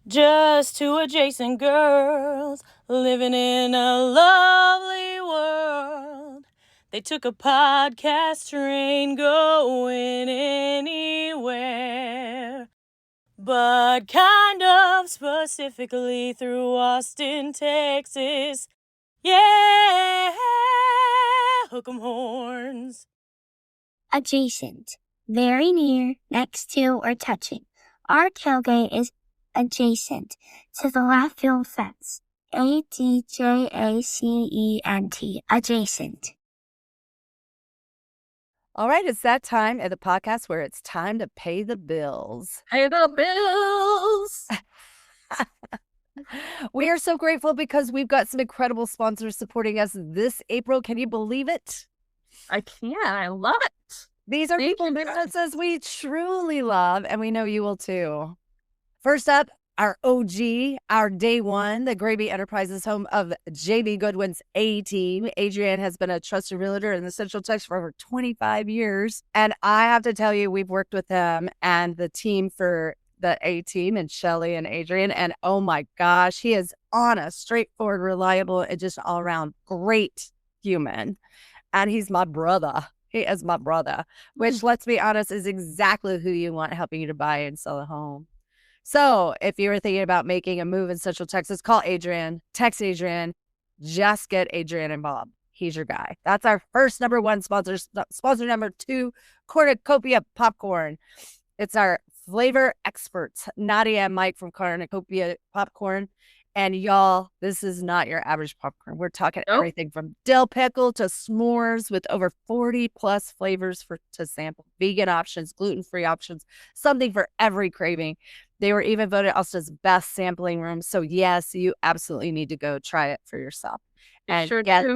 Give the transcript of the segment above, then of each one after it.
Just two adjacent girls living in a lovely world. They took a podcast train going anywhere, but kind of specifically through Austin, Texas. Yeah, hook 'em horns. Adjacent. Very near, next to, or touching. Our tailgate is adjacent to the left field fence. ADJACENT. Adjacent. All right, it's that time at the podcast where it's time to pay the bills. Pay the bills. We are so grateful because we've got some incredible sponsors supporting us this April. Can you believe it? I can. I love it. These are people and businesses we truly love, and we know you will too. First up, our OG, our day one, the Gravy Enterprises home of J.B. Goodwin's A-Team. Adrienne has been a trusted realtor in the Central Texas for over 25 years. And I have to tell you, we've worked with them and the team for the A-Team and Shelly and Adrienne. And oh my gosh, he is honest, straightforward, reliable, and just all around great human. And he's my brother. He is my brother, which, let's be honest, is exactly who you want helping you to buy and sell a home. So if you're thinking about making a move in Central Texas, call Adrienne, text Adrienne, just get Adrienne and Bob. He's your guy. That's our first number one sponsor. Sponsor number two, Cornucopia Popcorn. It's our flavor experts, Nadia and Mike from Cornucopia Popcorn. And y'all, this is not your average popcorn. We're talking everything from dill pickle to s'mores with over 40 plus flavors to sample. Vegan options, gluten-free options, something for every craving. They were even voted Austin's best sampling room. So yes, you absolutely need to go try it for yourself. And get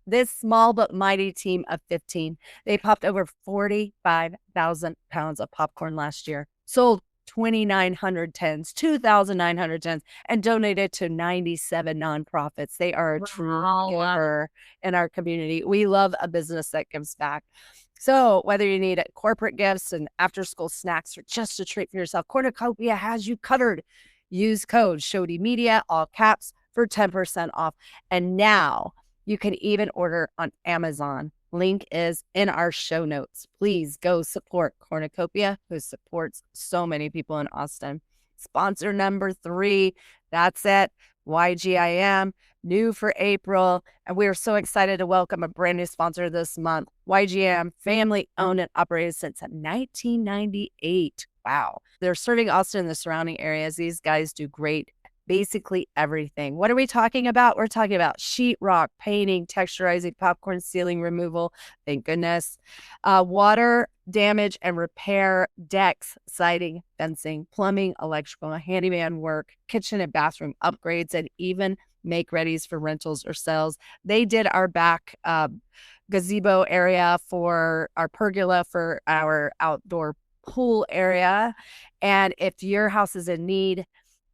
this small but mighty team of 15. They popped over 45,000 pounds of popcorn last year. Sold 2,900 tins, 2,900 tins, and donated to 97 nonprofits. They are a true giver in our community. We love a business that gives back. So whether you need corporate gifts and after-school snacks or just a treat for yourself, Cornucopia has you covered. Use code Shody Media, all caps, for 10% off. And now you can even order on Amazon. Link is in our show notes. Please go support Cornucopia, who supports so many people in Austin. Sponsor number 3, that's it. YGIM, new for April. And we are so excited to welcome a brand new sponsor this month. YGM, family owned and operated since 1998. Wow. They're serving Austin and the surrounding areas. These guys do great. Basically everything. What are we talking about? We're talking about sheetrock, painting, texturizing, popcorn sealing removal. Thank goodness. Water damage and repair, decks, siding, fencing, plumbing, electrical, handyman work, kitchen and bathroom upgrades, and even make readies for rentals or sales. They did our back gazebo area for our pergola for our outdoor pool area. And if your house is in need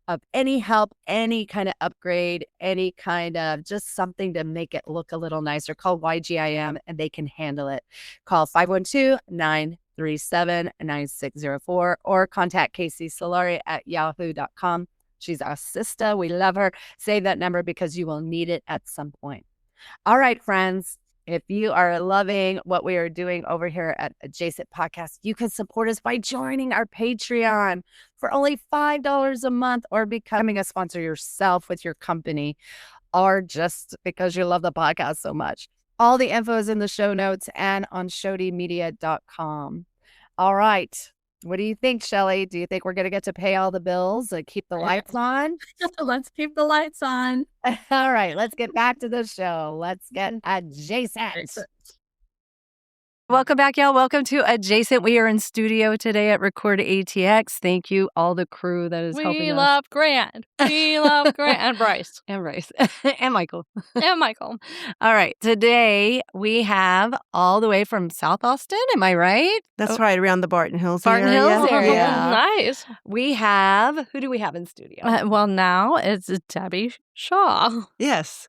of any help, any kind of upgrade, any kind of just something to make it look a little nicer, call YGIM and they can handle it. Call 512-937-9604 or contact Casey Solari at yahoo.com. She's our sister. We love her. Save that number because you will need it at some point. All right, friends. If you are loving what we are doing over here at Adjacent Podcast, you can support us by joining our Patreon for only $5 a month or becoming a sponsor yourself with your company or just because you love the podcast so much. All the info is in the show notes and on shodymedia.com. All right. What do you think, Shelly? Do you think we're going to get to pay all the bills and keep the lights on? Let's keep the lights on. All right, let's get back to the show. Let's get adjacent. Welcome back, y'all. Welcome to Adjacent. We are in studio today at Record ATX. Thank you, all the crew that is helping us. We love Grant. We love Grant. And Bryce. And Bryce. And Michael. And Michael. All right. Today, we have all the way from South Austin. Am I right? That's right. Around the Barton Hills Barton area. Hills area. Nice. We have, who do we have in studio? Well, now it's Debby Shaw. Yes.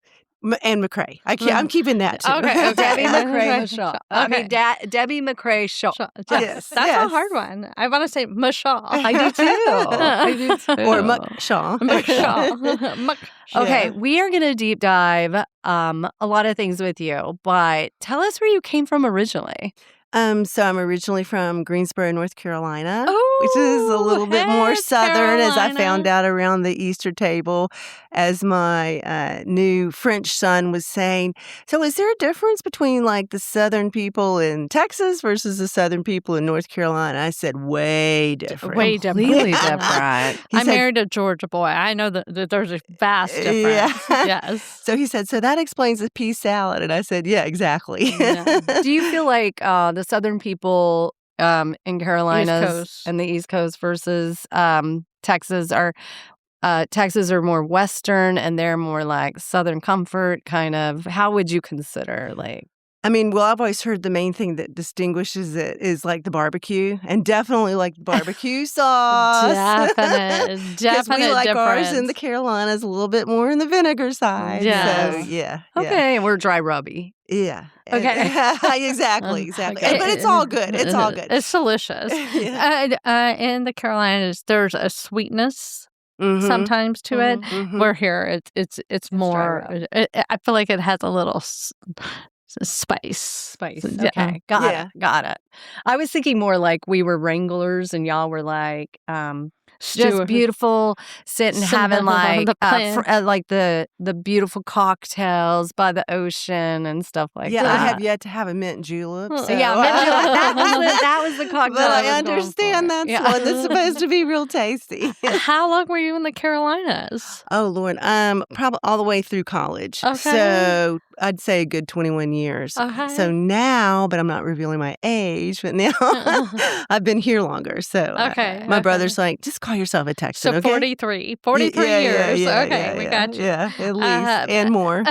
And McCray. I'm keeping that too. Okay. Debbie McCray Okay. Shaw. Okay. I mean, Debbie McCray Shaw. Yes, That's yes. a hard one. I want to say Mashaw. I do too. I do too. Or Shaw. Mashaw. Okay, Yeah. we are going to deep dive a lot of things with you, but tell us where you came from originally. So I'm originally from Greensboro, North Carolina, which is a little bit more southern, as I found out around the Easter table, as my new French son was saying. So is there a difference between like the southern people in Texas versus the southern people in North Carolina? I said, way different. Way different. Completely Yeah. different. I married a Georgia boy. I know that there's a vast difference. Yeah. Yes. So he said, so that explains the pea salad. And I said, yeah, exactly. Yeah. Do you feel like the southern people in Carolinas Coast. and the East Coast versus Texas are more Western and they're more like Southern comfort kind of? How would you consider like? I mean, well, I've always heard the main thing that distinguishes it is like the barbecue, and definitely like the barbecue sauce. Definite we like difference. ours in the Carolinas a little bit more in the vinegar side. Yes. So, yeah. Okay, and we're dry rubby. Yeah. Okay. Exactly. Okay. But it's all good. It's all good. It's delicious. Yeah. In the Carolinas, there's a sweetness Mhm. sometimes to it. Mhm. Where here, it's dry more. rub. I feel like it has a little spice. Spice. Yeah. Okay, got it. I was thinking more like we were wranglers and y'all were like just beautiful, sitting having like like the beautiful cocktails by the ocean and stuff like Yeah, that. I have yet to have a mint julep. So Yeah, mint julep. That was the cocktail. But I I was going understand for. that's Yeah. one that's supposed to be real tasty. How long were you in the Carolinas? Oh, Lord. Probably all the way through college. Okay. So I'd say a good 21 years. Okay. So now, but I'm not revealing my age, but now I've been here longer. So Okay. my brother's like, just call yourself a Texan, So okay? 43 Yeah, years. yeah, Okay, yeah, we yeah, got you. Yeah, at least. And more.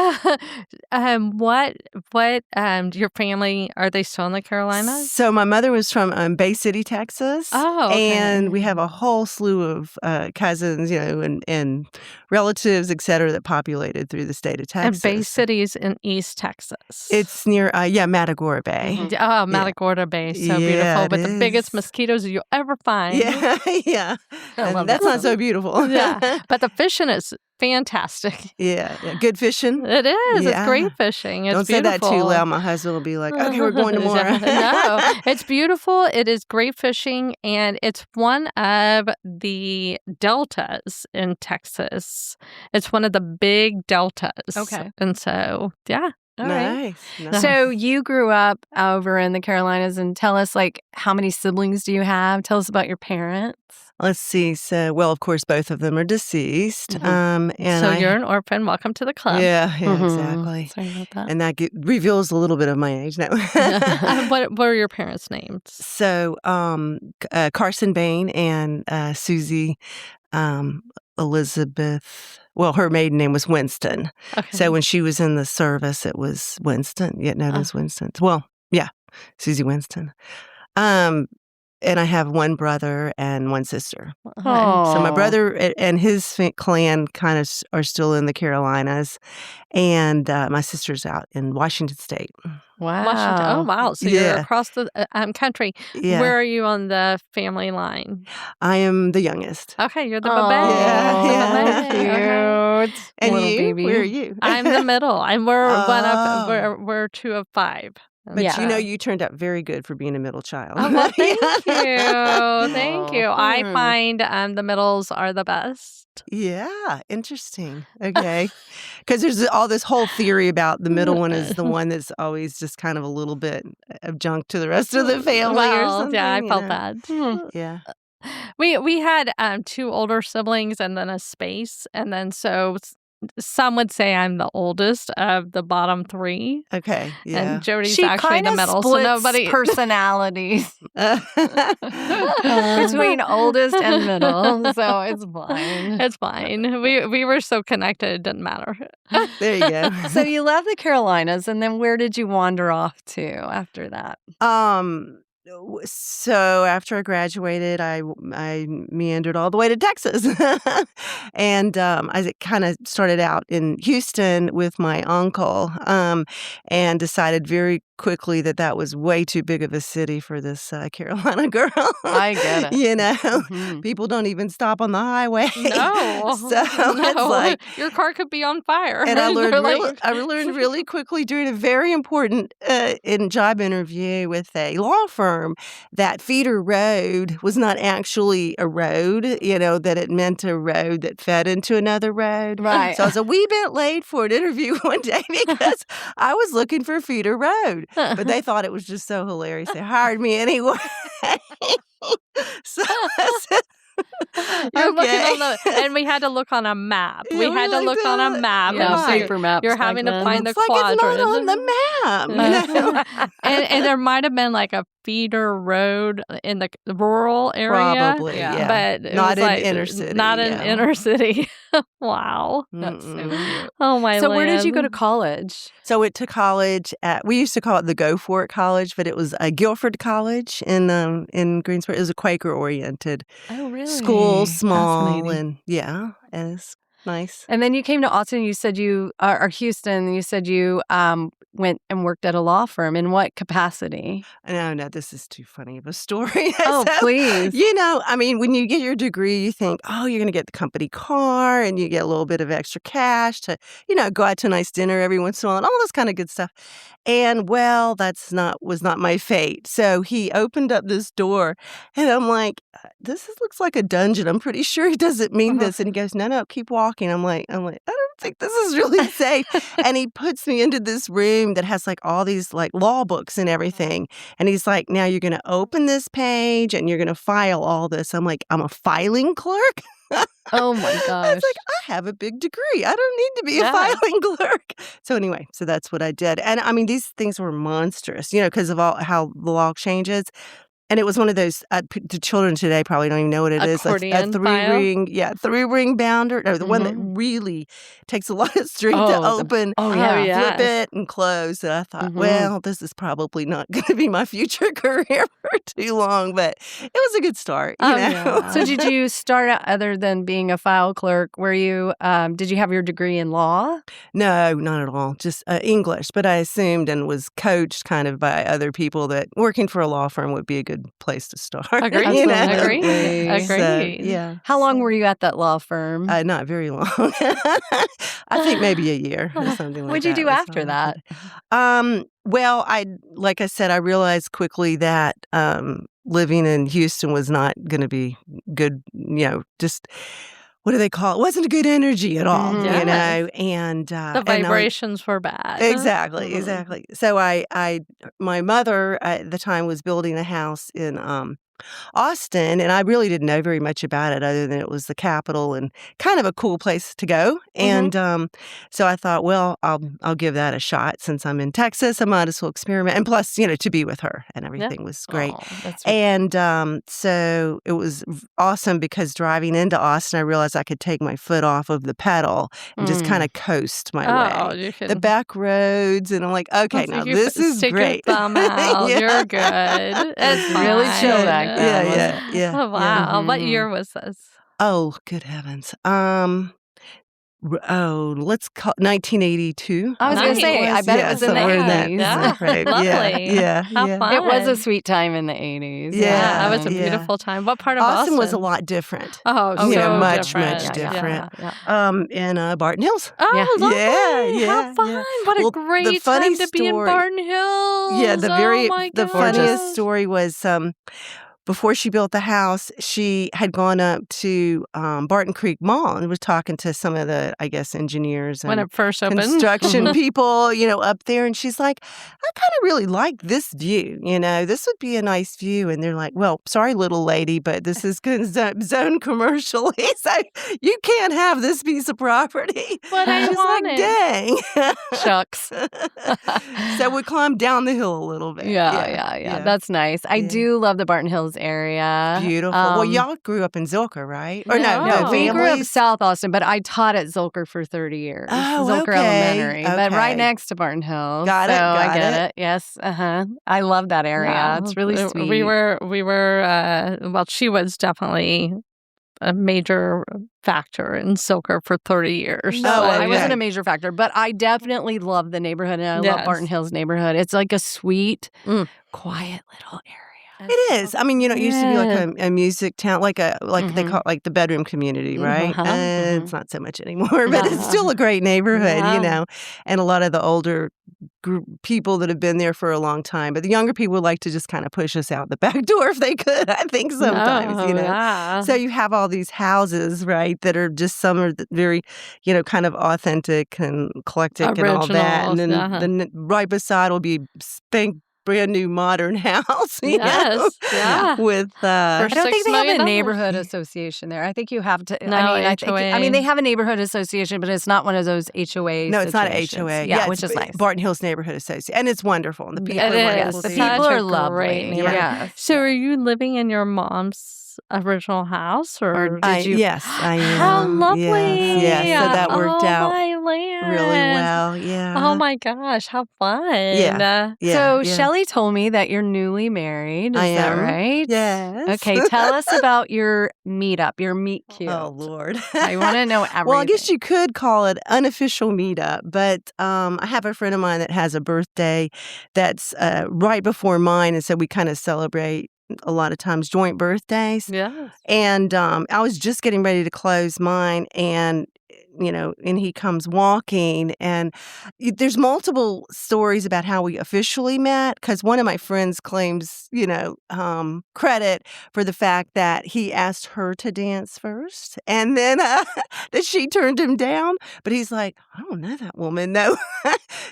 What your family, are they still in the Carolinas? So my mother was from Bay City, Texas. Oh, okay. And we have a whole slew of cousins, and relatives, et cetera, that populated through the state of Texas. And Bay City's in East Texas. It's near, Matagorda Bay. Oh, Matagorda Bay, so Yeah, beautiful, with it the biggest is. mosquitoes you'll ever find. Yeah, yeah. I love And that's that. not so beautiful. Yeah, but the fishing is fantastic. Yeah. Good fishing. It is. Yeah. It's great fishing. It's Don't say that too beautiful. loud. My husband will be like, okay, we're going tomorrow. No, it's beautiful. It is great fishing, and it's one of the deltas in Texas. It's one of the big deltas. Okay. And so, yeah. All right. Nice. So you grew up over in the Carolinas, and tell us like how many siblings do you have? Tell us about your parents. Let's see. So, well, of course, both of them are deceased. Mhm. And So you're an orphan. Welcome to the club. Yeah, Mhm. exactly. Sorry about that. And that reveals a little bit of my age now. What are your parents' names? So, Carson Bain and Susie Elizabeth. Well, her maiden name was Winston. Okay. So when she was in the service, it was Winston. Yet known as Winston. Well, yeah, Susie Winston. And I have one brother and one sister. Oh. So my brother and his clan kind of are still in the Carolinas, and my sister's out in Washington State. Wow. Washington. Oh, wow. So you're Yeah. across the country. Yeah, Where are you on the family line? I am the youngest. Okay, you're the Oh, baby. Yeah, You're the yeah. baby. Okay. Cute. And Little you? baby. Where are you? I'm the middle. We're one Oh. of we're two of five. But Yeah. you turned out very good for being a middle child. Oh, well, thank you. Thank you. I Hmm. find the middles are the best. Yeah, interesting. Okay. Because there's all this whole theory about the middle one is the one that's always just kind of a little bit of junk to the rest of the family or Well, something. yeah, I you felt know? that. Yeah. We had two older siblings and then a space, and then so some would say I'm the oldest of the bottom three, Okay. Yeah. and Jody's She actually kind the of middle. So splits nobody. personalities between oldest and middle, so it's fine. It's fine. We were so connected, it didn't matter. There you go. So you left the Carolinas, and then where did you wander off to after that? so after I graduated, I meandered all the way to Texas. And I kind of started out in Houston with my uncle, and decided very quickly that was way too big of a city for this Carolina girl. I get it. People don't even stop on the highway. No. So it's like your car could be on fire. And I learned really quickly during a very important job interview with a law firm that feeder road was not actually a road, that it meant a road that fed into another road. Right. So I was a wee bit late for an interview one day because I was looking for feeder road. But they thought it was just so hilarious. They hired me anyway. So You're looking on and we had to look on a map. Yeah, we had to look on a map. Yeah, and paper maps. You're having to find the it's like quadrant. it's not on the map. and there might have been like a feeder road in the rural area. Probably, yeah. But it Not was in like, inner city. Not in yeah. inner city. Wow. That's so cute. Oh, my So where did you go to land. college? So went to college we used to call it the Go For It College, but it was a Guilford College in Greensboro. It was a Quaker-oriented Oh, really? school, small, Fascinating. and it's nice. And then you came to Austin. You said or Houston. You said you went and worked at a law firm. In what capacity? No, this is too funny of a story. Oh, So, please. when you get your degree, you think, oh, you're going to get the company car and you get a little bit of extra cash to, go out to a nice dinner every once in a while and all this kind of good stuff. And well, was not my fate. So he opened up this door and I'm like, this looks like a dungeon. I'm pretty sure he doesn't mean this. And he goes, no, keep walking. I'm like, I don't think this is really safe. And he puts me into this room that has like all these like law books and everything. And he's like, now you're going to open this page and you're going to file all this. I'm like, I'm a filing clerk? Oh, my I gosh. was like, I have a big degree. I don't need to be a filing clerk. So anyway, that's what I did. And I mean, these things were monstrous, because of all how the law changes. And it was one of those, the children today probably don't even know what it is. Accordion A three-ring bounder. No, the one that really takes a lot of strength to open, flip it, and close. And I thought, well, this is probably not going to be my future career for too long. But it was a good start, you know. Yeah. So did you start out, other than being a file clerk, did you have your degree in law? No, not at all. Just English. But I assumed and was coached kind of by other people that working for a law firm would be a good place to start. Agreed. You know? Agreed. So, yeah. How long were you at that law firm? Not very long. I think maybe a year or something like that. What'd you do after that? Well, like I said, I realized quickly that living in Houston was not going to be good, just what do they call it? It wasn't a good energy at all, and the vibrations were bad. Exactly. So my mother at the time was building a house in Austin, and I really didn't know very much about it other than it was the capital and kind of a cool place to go. And so I thought, well, I'll give that a shot since I'm in Texas. I might as well experiment, and plus, to be with her and everything was great. And so it was awesome because driving into Austin, I realized I could take my foot off of the pedal and just kind of coast my way. The back roads, and I'm like, okay, now this is great. Your thumb out. You're good. It's really chill back. Yeah. Oh, wow. What year was this? Oh, good heavens. Let's call 1982. I was going to say, I bet it was in the 80s. Yeah. Right. Lovely. Yeah. How fun. It was a sweet time in the 80s. Yeah, it was a beautiful time. What part of Austin? Was a lot different. Oh, much different. different. Yeah. In Barton Hills. Oh, lovely. Yeah. How fun. What a great time to be in Barton Hills. Yeah, the funniest gosh. story was before she built the house, she had gone up to Barton Creek Mall and was talking to some of the, I guess, engineers and when it first opened. Construction people, up there. And she's like, I kind of really like this view. This would be a nice view. And they're like, well, sorry, little lady, but this is zone commercially. So you can't have this piece of property. But I want it. Dang. Shucks. So we climbed down the hill a little bit. Yeah. That's nice. I do love the Barton Hills area. Beautiful. Well, y'all grew up in Zilker, right? Or no, we grew up South Austin, but I taught at Zilker for 30 years. Zilker Elementary, but right next to Barton Hills. Got it. I get it. Yes. I love that area. Yeah. It's really sweet. We were. Well, she was definitely a major factor in Zilker for 30 years. No, I wasn't a major factor, but I definitely love the neighborhood, and I love Barton Hills neighborhood. It's like a sweet, quiet little area. It is. I mean, it used to be like a music town, like they call it like the bedroom community, right? It's not so much anymore, but it's still a great neighborhood, and a lot of the older people that have been there for a long time. But the younger people would like to just kind of push us out the back door if they could, I think sometimes, Yeah. So you have all these houses, right, that are just some are very, kind of authentic and eclectic and all that. And then right beside will be brand new modern house. With I don't think they have a neighborhood association there. I think you have to. No, I mean, they have a neighborhood association, but it's not one of those HOA. No, it's not an HOA. Yeah, which is nice. Barton Hills Neighborhood Association, and it's wonderful. And the people are wonderful. The people are lovely. Yeah. So, are you living in your mom's original house, or did you? Yes, I am. How lovely! Yes, so that worked out really well. Yeah. Oh my gosh, how fun! So Shelly told me that you're newly married. Is that right? Yes. Okay, tell us about your meetup, your meet cute. Oh Lord, I want to know everything. Well, I guess you could call it unofficial meetup, but I have a friend of mine that has a birthday that's right before mine, and so we kind of celebrate a lot of times joint birthdays. Yeah. And I was just getting ready to close mine, and and he comes walking, and there's multiple stories about how we officially met, because one of my friends claims, credit for the fact that he asked her to dance first, and then that she turned him down. But he's like, I don't know that woman, no.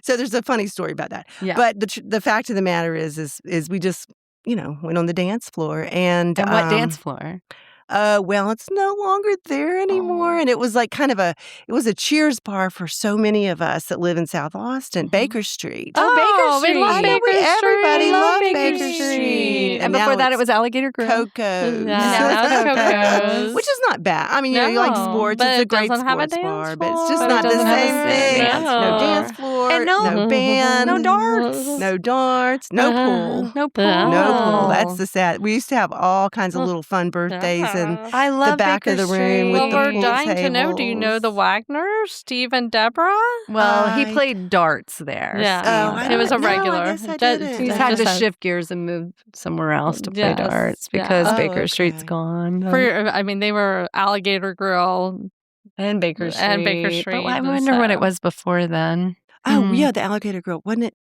So there's a funny story about that. Yeah. But the fact of the matter is we just went on the dance floor. And what dance floor? Well, it's no longer there anymore. And it was like it was a Cheers bar for so many of us that live in South Austin, Baker Street. Oh, Baker Street. We love Baker Street. Everybody loved Baker Street. And before that, it was Alligator Grill. Coco's. Now Coco's. Which is not bad. I mean, you like sports. It's a great sports bar, but it's just not the same thing. No dance floor, and no band. No darts. No darts. No pool. No pool. No pool. That's the sad. We used to have all kinds of little fun birthdays and I love the back Baker of the room with Well, the we're pool dying to know. tables. Do you know the Wagners, Steve and Deborah? Well, he played darts there. Yeah, he was a regular. I guess I didn't. He's had to shift gears and move somewhere else to play darts because Baker Street's gone. They were Alligator Grill and Baker Street. But I and wonder what it was before then. Oh, yeah, the Alligator Grill. Wasn't it?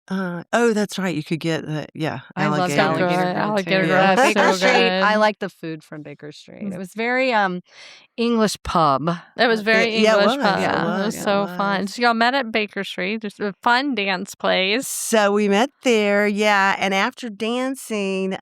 That's right. You could get the, I love Alligator Grill. Alligator Grill. Yeah, Baker So Street. good. I like the food from Baker Street. It was very English pub. It was very English pub. Yeah, it was so fun. So y'all met at Baker Street. Just a fun dance place. So we met there, and after dancing,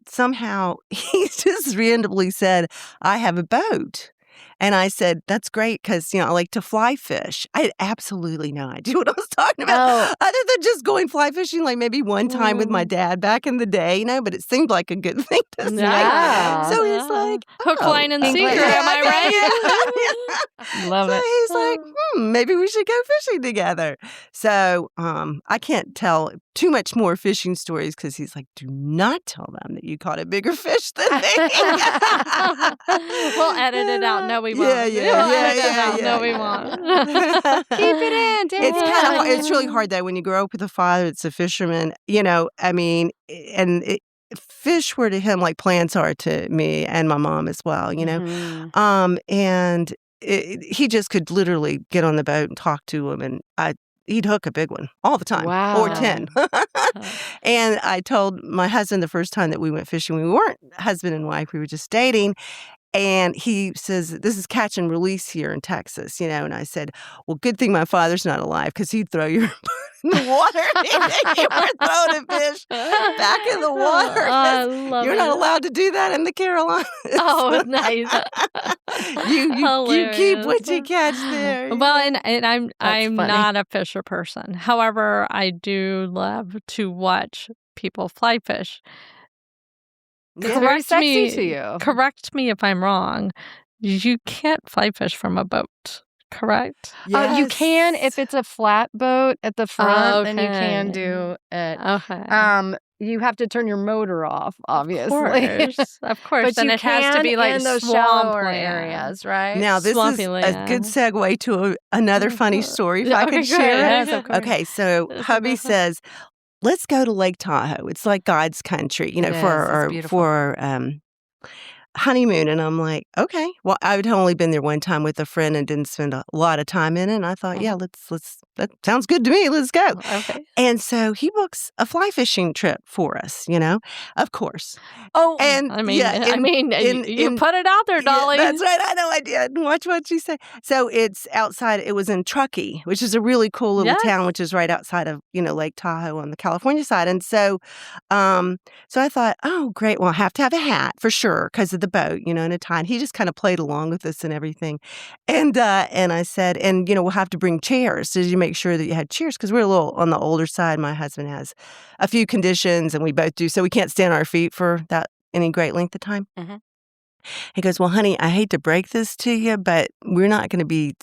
somehow he just randomly said, I have a boat. And I said, that's great because, I like to fly fish. I had absolutely no idea what I was talking about other than just going fly fishing like maybe one time with my dad back in the day, but it seemed like a good thing to say. Yeah. So he's like, hook, line, and sinker, am I right? Love it. He's like, maybe we should go fishing together. So I can't tell too much more fishing stories because he's like, do not tell them that you caught a bigger fish than me. We'll edit it out. No, we won't. Yeah. No, we won't. Keep it in. It's kind of hard. It's really hard though when you grow up with a father that's a fisherman. Fish were to him like plants are to me and my mom as well. And he just could literally get on the boat and talk to him, and he'd hook a big one all the time, or 10. And I told my husband the first time that we went fishing, we weren't husband and wife, we were just dating. And he says, this is catch and release here in Texas, And I said, well, good thing my father's not alive because he'd throw your in the water. You were throwing a fish back in the water. You're not allowed to do that in the Carolinas. Oh, nice. you keep what you catch there. Well, and I'm not a fisher person. However, I do love to watch people fly fish. It's very sexy to you. Correct me if I'm wrong. You can't fly fish from a boat, correct? Yes. You can if it's a flat boat at the front, then you can do it. Okay. You have to turn your motor off, obviously. Of course. But then it has to be like in those shallower areas, right? Now, this is a good segue to another funny story, if I could share it. Yes, of course. Okay, so hubby says, let's go to Lake Tahoe. It's like God's country, for our honeymoon. And I'm like, okay. Well, I had only been there one time with a friend and didn't spend a lot of time in it. And I thought, yeah, that sounds good to me. Let's go. Okay. And so he books a fly fishing trip for us, of course. Oh, and you put it out there, Dolly. That's right. I know I did. Watch what you say. So it's outside. It was in Truckee, which is a really cool little town, which is right outside of, Lake Tahoe on the California side. And so, so I thought, oh, great. Well, I have to have a hat for sure because of the boat, and a tie. And he just kind of played along with us and everything. And I said, and, we'll have to bring chairs. Did you make sure that you had chairs? Because we're a little on the older side. My husband has a few conditions and we both do. So we can't stand on our feet for that any great length of time. Mm-hmm. He goes, well, honey, I hate to break this to you, but we're not going to be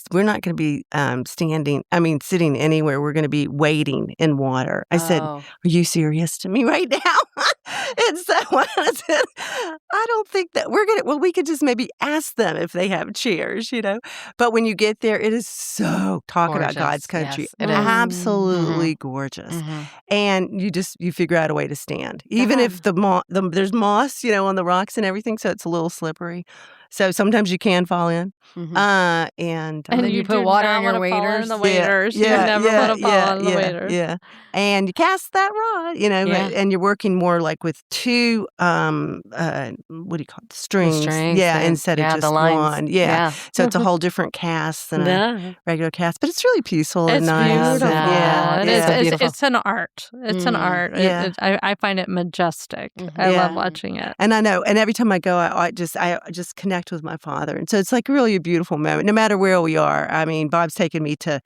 sitting anywhere. We're going to be wading in water. I said, are you serious to me right now? And so I said, I don't think that we could just maybe ask them if they have chairs, But when you get there, it is talk gorgeous. About God's country. Yes, it is. Absolutely gorgeous. Mm-hmm. And you figure out a way to stand. Even if there's moss, on the rocks and everything, so it's a little slippery. So sometimes you can fall in. Mm-hmm. And then you put water in your waders. You never want to fall in the waders. Yeah. And you cast that rod, and you're working more like with two, what do you call it? Strings. Yeah, instead of just one. Yeah. So it's a whole different cast than a regular cast. But it's really peaceful and nice. Beautiful. Yeah. It's an art. It's an art. Yeah. I find it majestic. Mm-hmm. I love watching it. And I know. And every time I go, I just connect with my father. And so it's like really a beautiful moment, no matter where we are. I mean, Bob's taken me to,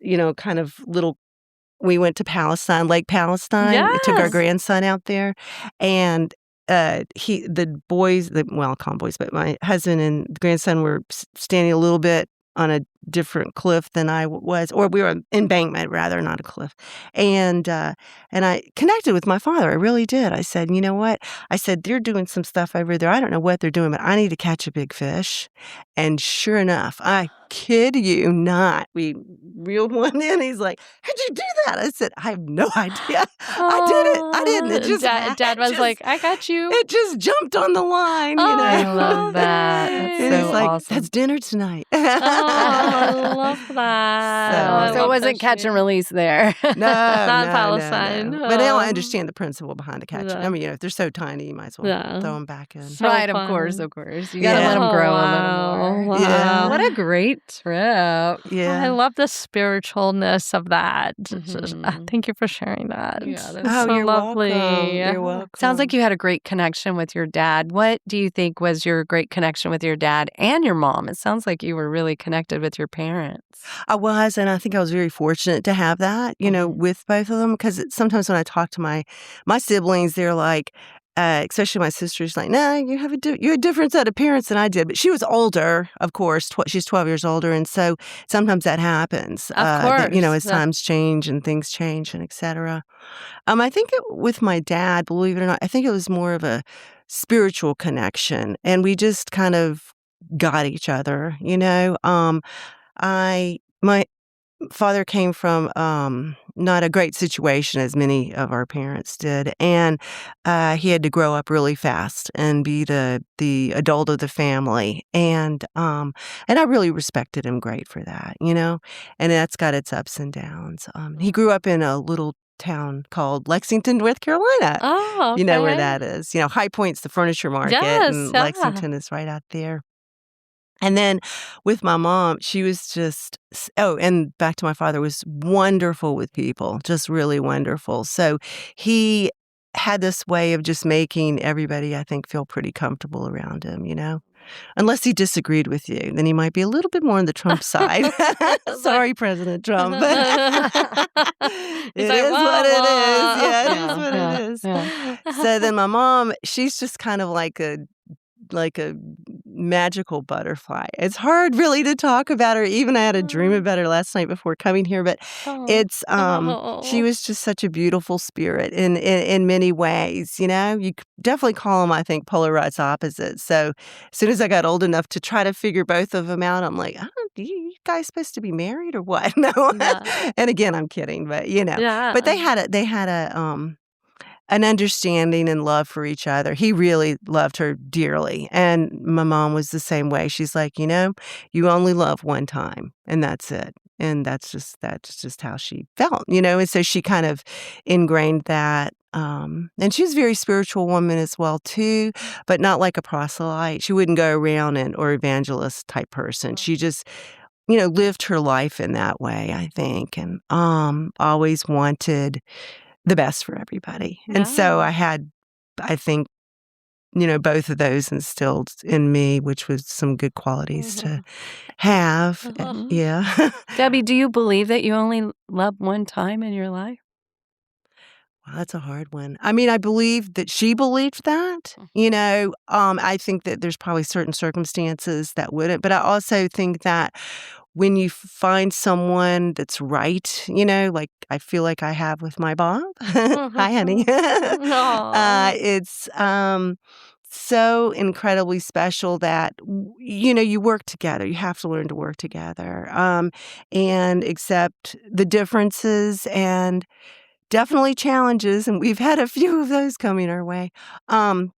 we went to Palestine, Lake Palestine. Yes. We took our grandson out there. And I'll call them boys, but my husband and grandson were standing a little bit on a different cliff than I was, or we were on embankment rather, not a cliff. And I connected with my father. I really did. I said, you know what? I said, they're doing some stuff over there. I don't know what they're doing, but I need to catch a big fish. And sure enough, I kid you not, we reeled one in. He's like, how'd you do that? I said, I have no idea. I did it. I didn't. It just Dad was like, I got you. It just jumped on the line. I love that. That's so awesome. That's dinner tonight. I love that. So it wasn't catch and release there. No, not Palestine. No. But now I understand the principle behind the catch. I mean, if they're so tiny, you might as well throw them back in. So right, fun. Of course. You got to let them grow a little more. Wow. Yeah. What a great trip. Yeah. I love the spiritualness of that. Mm-hmm. Thank you for sharing that. Yeah, that's so you're lovely. Welcome. You're welcome. Sounds like you had a great connection with your dad. What do you think was your great connection with your dad and your mom? It sounds like you were really connected with your parents. I was, and I think I was very fortunate to have that, with both of them. Because sometimes when I talk to my siblings, they're like, especially my sister's like, no, you have a different set of parents than I did. But she was older, of course. She's 12 years older. And so sometimes that happens. Of course. As times change and things change and et cetera. I think with my dad, believe it or not, I think it was more of a spiritual connection. And we just kind of got each other, my father came from not a great situation, as many of our parents did, and he had to grow up really fast and be the adult of the family, and I really respected him great for that, and that's got its ups and downs. He grew up in a little town called Lexington, North Carolina. Oh, okay. You know where that is? High Point's the furniture market, and Lexington is right out there. And then with my mom, she was just, and back to my father, was wonderful with people, just really wonderful. So he had this way of just making everybody, I think, feel pretty comfortable around him, unless he disagreed with you, then he might be a little bit more on the Trump side. Sorry, President Trump. It is what it is. Yeah, it is what it is. Yeah. So then my mom, she's just kind of like a magical butterfly. It's hard really to talk about her. Even I had a dream about her last night before coming here, but it's she was just such a beautiful spirit in many ways. You know, you could definitely call them, I think, polarized opposites. So as soon as I got old enough to try to figure both of them out, I'm like, you guys supposed to be married or what? No. And again, I'm kidding, but but they had an understanding and love for each other. He really loved her dearly. And my mom was the same way. She's like, you only love one time and that's it. And that's just how she felt, And so she kind of ingrained that. And she was a very spiritual woman as well, too, but not like a proselyte. She wouldn't go around or evangelist type person. She just, lived her life in that way, I think, and always wanted the best for everybody. And so I had, I think, both of those instilled in me, which was some good qualities to have. Yeah. Debby, do you believe that you only love one time in your life? Well, that's a hard one. I mean, I believe that she believed that. I think that there's probably certain circumstances that wouldn't, but I also think that when you find someone that's right, like I feel like I have with my Bob. Hi, honey. It's so incredibly special that, you work together. You have to learn to work together and accept the differences and definitely challenges. And we've had a few of those coming our way. But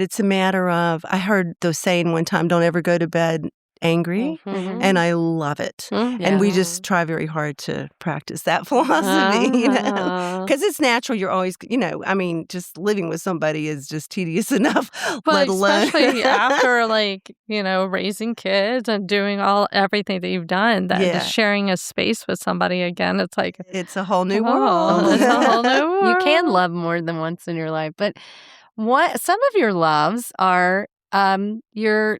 it's a matter of, I heard the saying one time, don't ever go to bed angry, and I love it. And we just try very hard to practice that philosophy, because it's natural. You're always, just living with somebody is just tedious enough, let alone especially after raising kids and doing everything that you've done, that just sharing a space with somebody again, it's like it's a whole new world. It's a whole new world. You can love more than once in your life, but some of your loves are your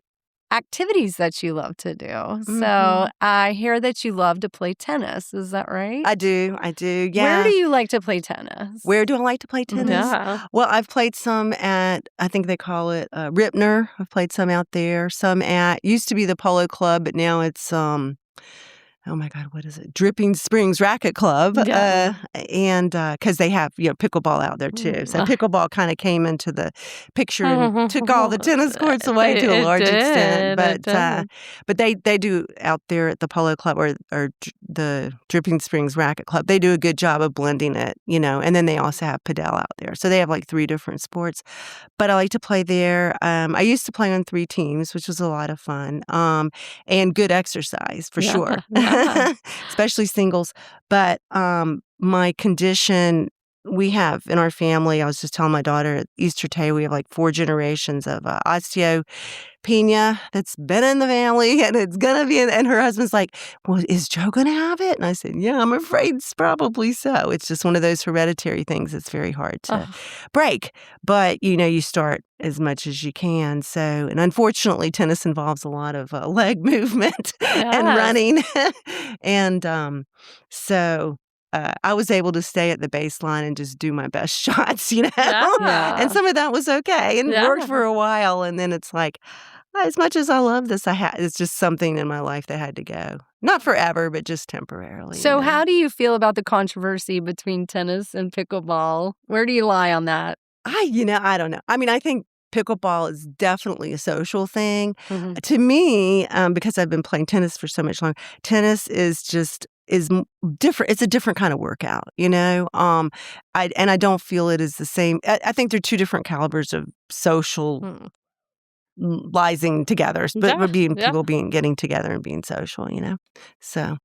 activities that you love to do. So I hear that you love to play tennis. Is that right? I do. Yeah. Where do you like to play tennis? Where do I like to play tennis? Yeah. Well, I've played some at, I think they call it Ripner. I've played some out there. Some used to be the Polo Club, but now it's oh my God, what is it? Dripping Springs Racket Club. Yeah. And because they have, pickleball out there too. So pickleball kind of came into the picture and took all the tennis courts away to a large extent. But they do out there at the Polo Club or the Dripping Springs Racket Club. They do a good job of blending it, and then they also have padel out there. So they have like 3 different sports. But I like to play there. I used to play on 3 teams, which was a lot of fun and good exercise for sure. Especially singles. But my condition, we have in our family, I was just telling my daughter at Easter Day, we have like 4 generations of osteopenia that's been in the family, and it's going to be, and her husband's like, well, is Joe going to have it? And I said, yeah, I'm afraid it's probably so. It's just one of those hereditary things that's very hard to break. But, you start as much as you can. So, and unfortunately, tennis involves a lot of leg movement and running. And so I was able to stay at the baseline and just do my best shots, Yeah. And some of that was okay and worked for a while. And then it's like, as much as I love this, it's just something in my life that had to go. Not forever, but just temporarily. So how do you feel about the controversy between tennis and pickleball? Where do you lie on that? I don't know. I mean, I think pickleball is definitely a social thing. To me, because I've been playing tennis for so much longer, tennis is different. It's a different kind of workout, I don't feel it is the same. I think they're 2 different calibers of social socializing together, but getting together and being social, So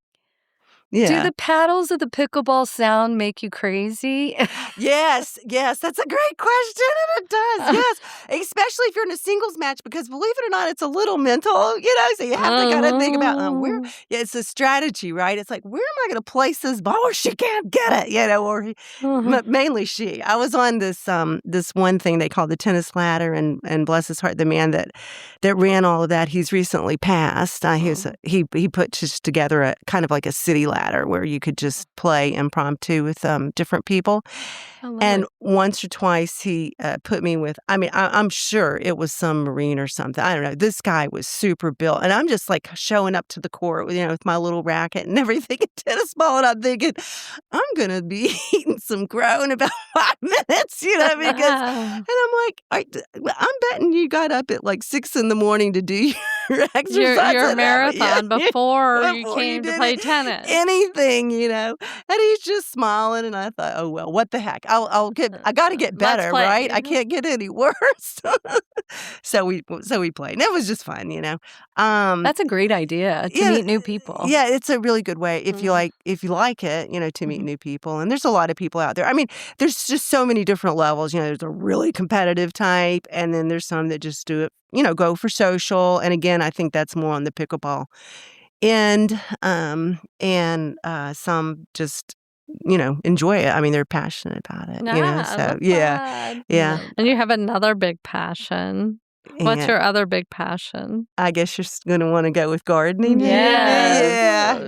Yeah. Do the paddles of the pickleball sound make you crazy? Yes, that's a great question, and it does. Yes, especially if you're in a singles match, because believe it or not, it's a little mental, so you have to kind of think about where. Yeah, it's a strategy, right? It's like, where am I going to place this ball where she can't get it, or mainly she. I was on this one thing they call the tennis ladder, and bless his heart, the man that ran all of that, he's recently passed. He put just together a kind of like a city ladder where you could just play impromptu with different people. And once or twice he put me with, I'm sure it was some Marine or something. I don't know. This guy was super built. And I'm just like showing up to the court, with my little racket and everything, and tennis ball. And I'm thinking, I'm going to be eating some crow in about 5 minutes, because, and I'm like, I'm betting you got up at like 6 a.m. to do your exercise. Your marathon before you came to play tennis. Anything, And he's just smiling. And I thought, oh, well, what the heck? I got to get better, right? I can't get any worse. So we played. And it was just fun, That's a great idea to meet new people. Yeah, it's a really good way if you like it, to meet new people. And there's a lot of people out there. There's just so many different levels. There's a really competitive type, and then there's some that just do it, go for social. And again, I think that's more on the pickleball end. And some just enjoy it. They're passionate about it, so yeah. And you have another big passion. What's your other big passion? I guess you're going to want to go with gardening. Yeah.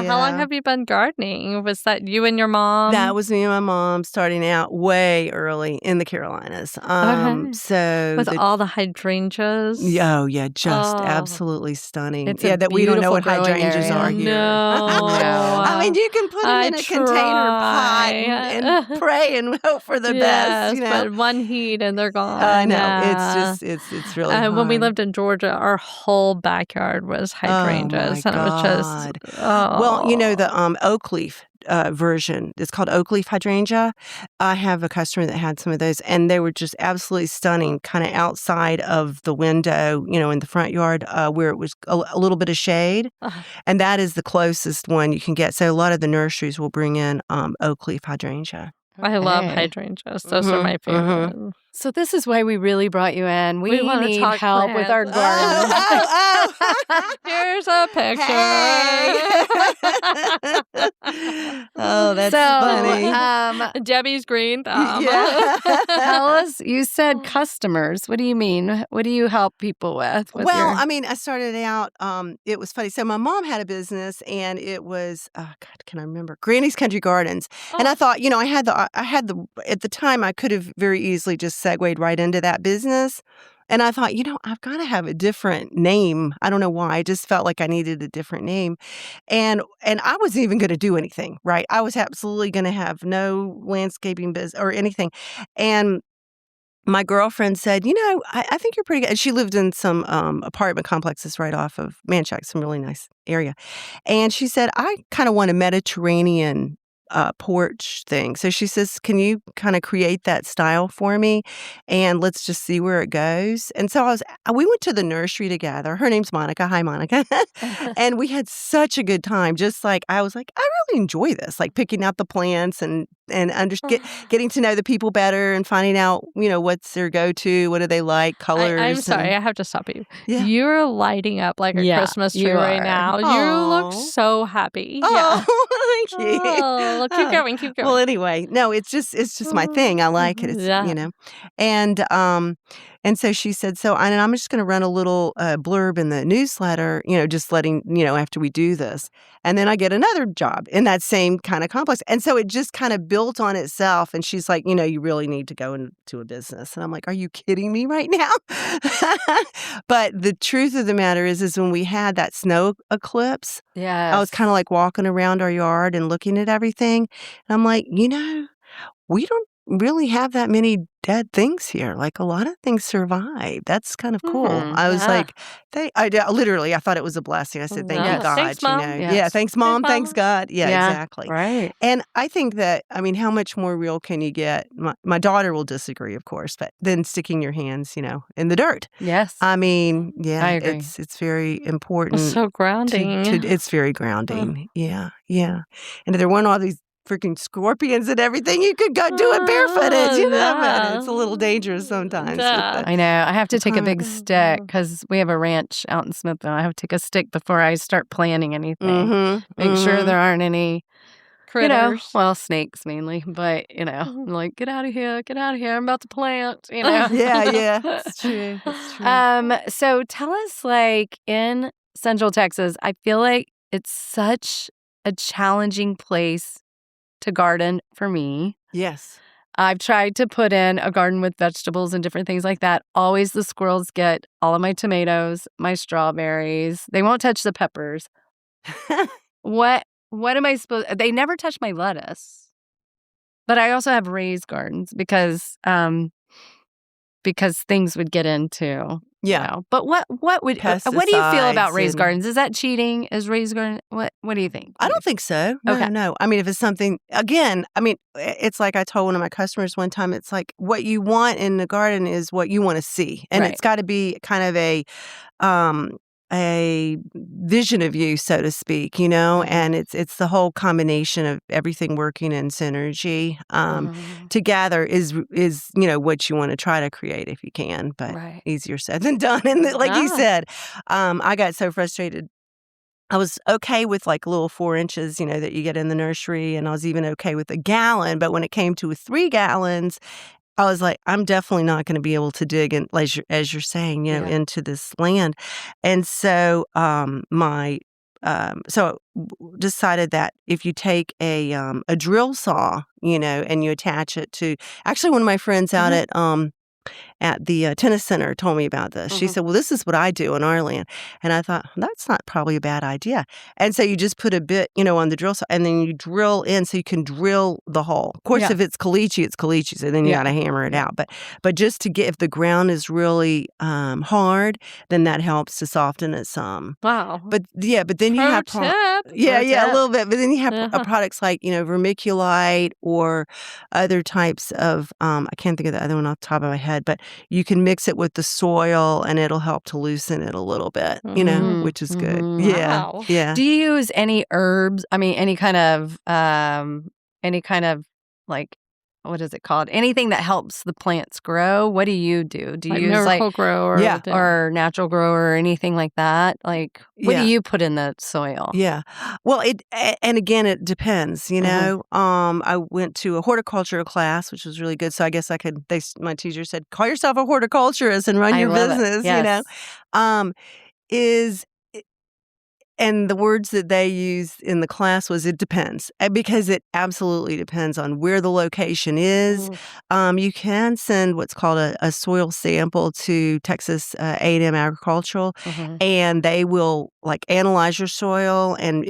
How long have you been gardening? Was that you and your mom? That was me and my mom starting out way early in the Carolinas. So with all the hydrangeas. Oh yeah, just absolutely stunning. That we don't know what hydrangeas are here. No. You can put them in a container pot and pray and hope for the best. But one heat and they're gone. I know. It's really fun. When we lived in Georgia, our whole backyard was hydrangeas, and it was just well, the oak leaf version. It's called oak leaf hydrangea. I have a customer that had some of those, and they were just absolutely stunning. Kind of outside of the window, in the front yard, where it was a little bit of shade, and that is the closest one you can get. So a lot of the nurseries will bring in oak leaf hydrangea. I love hydrangeas. Those are my favorite. So this is why we really brought you in. We need help with our garden. Here's a picture. Oh, that's funny. Debbie's green thumb. Tell us, you said customers. What do you mean? What do you help people with? I started out, it was funny. So my mom had a business, and it was, can I remember? Granny's Country Gardens. And I thought, I had the, at the time, I could have very easily just segued right into that business. And I thought, I've got to have a different name. I don't know why. I just felt like I needed a different name. And I wasn't even going to do anything, right? I was absolutely going to have no landscaping business or anything. And my girlfriend said, I think you're pretty good. She lived in some apartment complexes right off of Manchac, some really nice area. And she said, I kind of want a Mediterranean porch thing. So she says, can you kind of create that style for me? And let's just see where it goes. And so we went to the nursery together. Her name's Monica. Hi, Monica. And we had such a good time. Just like, I was like, I really enjoy this, like picking out the plants and getting to know the people better and finding out, what's their go-to, what do they like, colors. I'm sorry, I have to stop you. Yeah. You're lighting up like a Christmas tree right now. You look so happy. Thank you. Keep going. Well, anyway, no, it's just my thing. I like it. It's, and so she said, and I'm just going to run a little blurb in the newsletter, just letting, after we do this. And then I get another job in that same kind of complex. And so it just kind of built on itself. And she's like, you really need to go into a business. And I'm like, are you kidding me right now? But the truth of the matter is when we had that snow eclipse, I was kind of like walking around our yard and looking at everything. And I'm like, we don't really have that many dead things here. Like a lot of things survive. That's kind of cool. I was like, literally, I thought it was a blessing. I said, thank you, God. Thanks, Mom. Yeah, thanks, Mom. Thanks, God. Yeah, exactly. Right. And I think that, I mean, how much more real can you get? My daughter will disagree, of course, but then sticking your hands, in the dirt. Yes. I mean, I agree. it's very important. It's so grounding. It's very grounding. Yeah. And if there weren't all these freaking scorpions and everything, you could go do it barefooted, but it's a little dangerous sometimes. I know. I have to take a big stick because we have a ranch out in Smithville. I have to take a stick before I start planting anything. Make sure there aren't any critters. Snakes mainly, but I'm like, get out of here, I'm about to plant, Yeah, it's true. So tell us, like, in Central Texas, I feel like it's such a challenging place to garden for me. Yes. I've tried to put in a garden with vegetables and different things like that. Always the squirrels get all of my tomatoes, my strawberries. They won't touch the peppers. What am I supposed? They never touch my lettuce. But I also have raised gardens because things would get into. Yeah. But what do you feel about raised gardens? Is that cheating? Is raised garden? What do you think? I don't think so. No. I mean, if it's something, again, it's like I told one of my customers one time, it's like what you want in the garden is what you want to see. And it's got to be kind of a vision of you, so to speak, and it's the whole combination of everything working in synergy together is what you want to try to create if you can, but easier said than done. And like you said, I got so frustrated. I was okay with like little 4 inches, that you get in the nursery, and I was even okay with a gallon. But when it came to 3 gallons, I was like, I'm definitely not going to be able to dig in, as you're saying, into this land. And so decided that if you take a drill saw, and you attach it to, actually one of my friends out at the tennis center told me about this. She said, well, this is what I do on our land. And I thought, that's not probably a bad idea. And so you just put a bit, on the drill saw, and then you drill in so you can drill the hole. Of course, if it's caliche, it's caliche, so then you got to hammer it out. But just to get, if the ground is really hard, then that helps to soften it some. Wow. But then you have a little bit. But then you have products like, vermiculite or other types of, I can't think of the other one off the top of my head, but you can mix it with the soil and it'll help to loosen it a little bit, which is good. Yeah. Wow. Yeah. Do you use any herbs? I mean, any kind of like, what is it called? Anything that helps the plants grow? What do you do? Do you use Miracle-Gro or Natural Grow or anything like that? Like, what do you put in the soil? Yeah. Well, it depends, I went to a horticulture class, which was really good. So I guess my teacher said, call yourself a horticulturist and run your business, And the words that they used in the class was, it depends, because it absolutely depends on where the location is. You can send what's called a soil sample to Texas A&M Agricultural, and they will analyze your soil and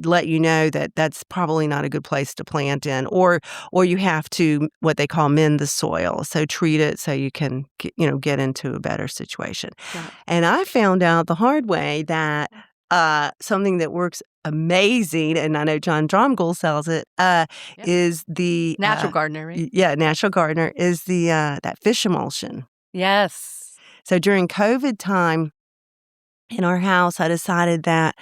let you know that that's probably not a good place to plant in, or you have to what they call mend the soil, so treat it so you can get into a better situation. And I found out the hard way that something that works amazing, and I know John Dromgold sells it, is the Natural Gardener, right? Yeah, Natural Gardener is the that fish emulsion. Yes. So during COVID time in our house, I decided that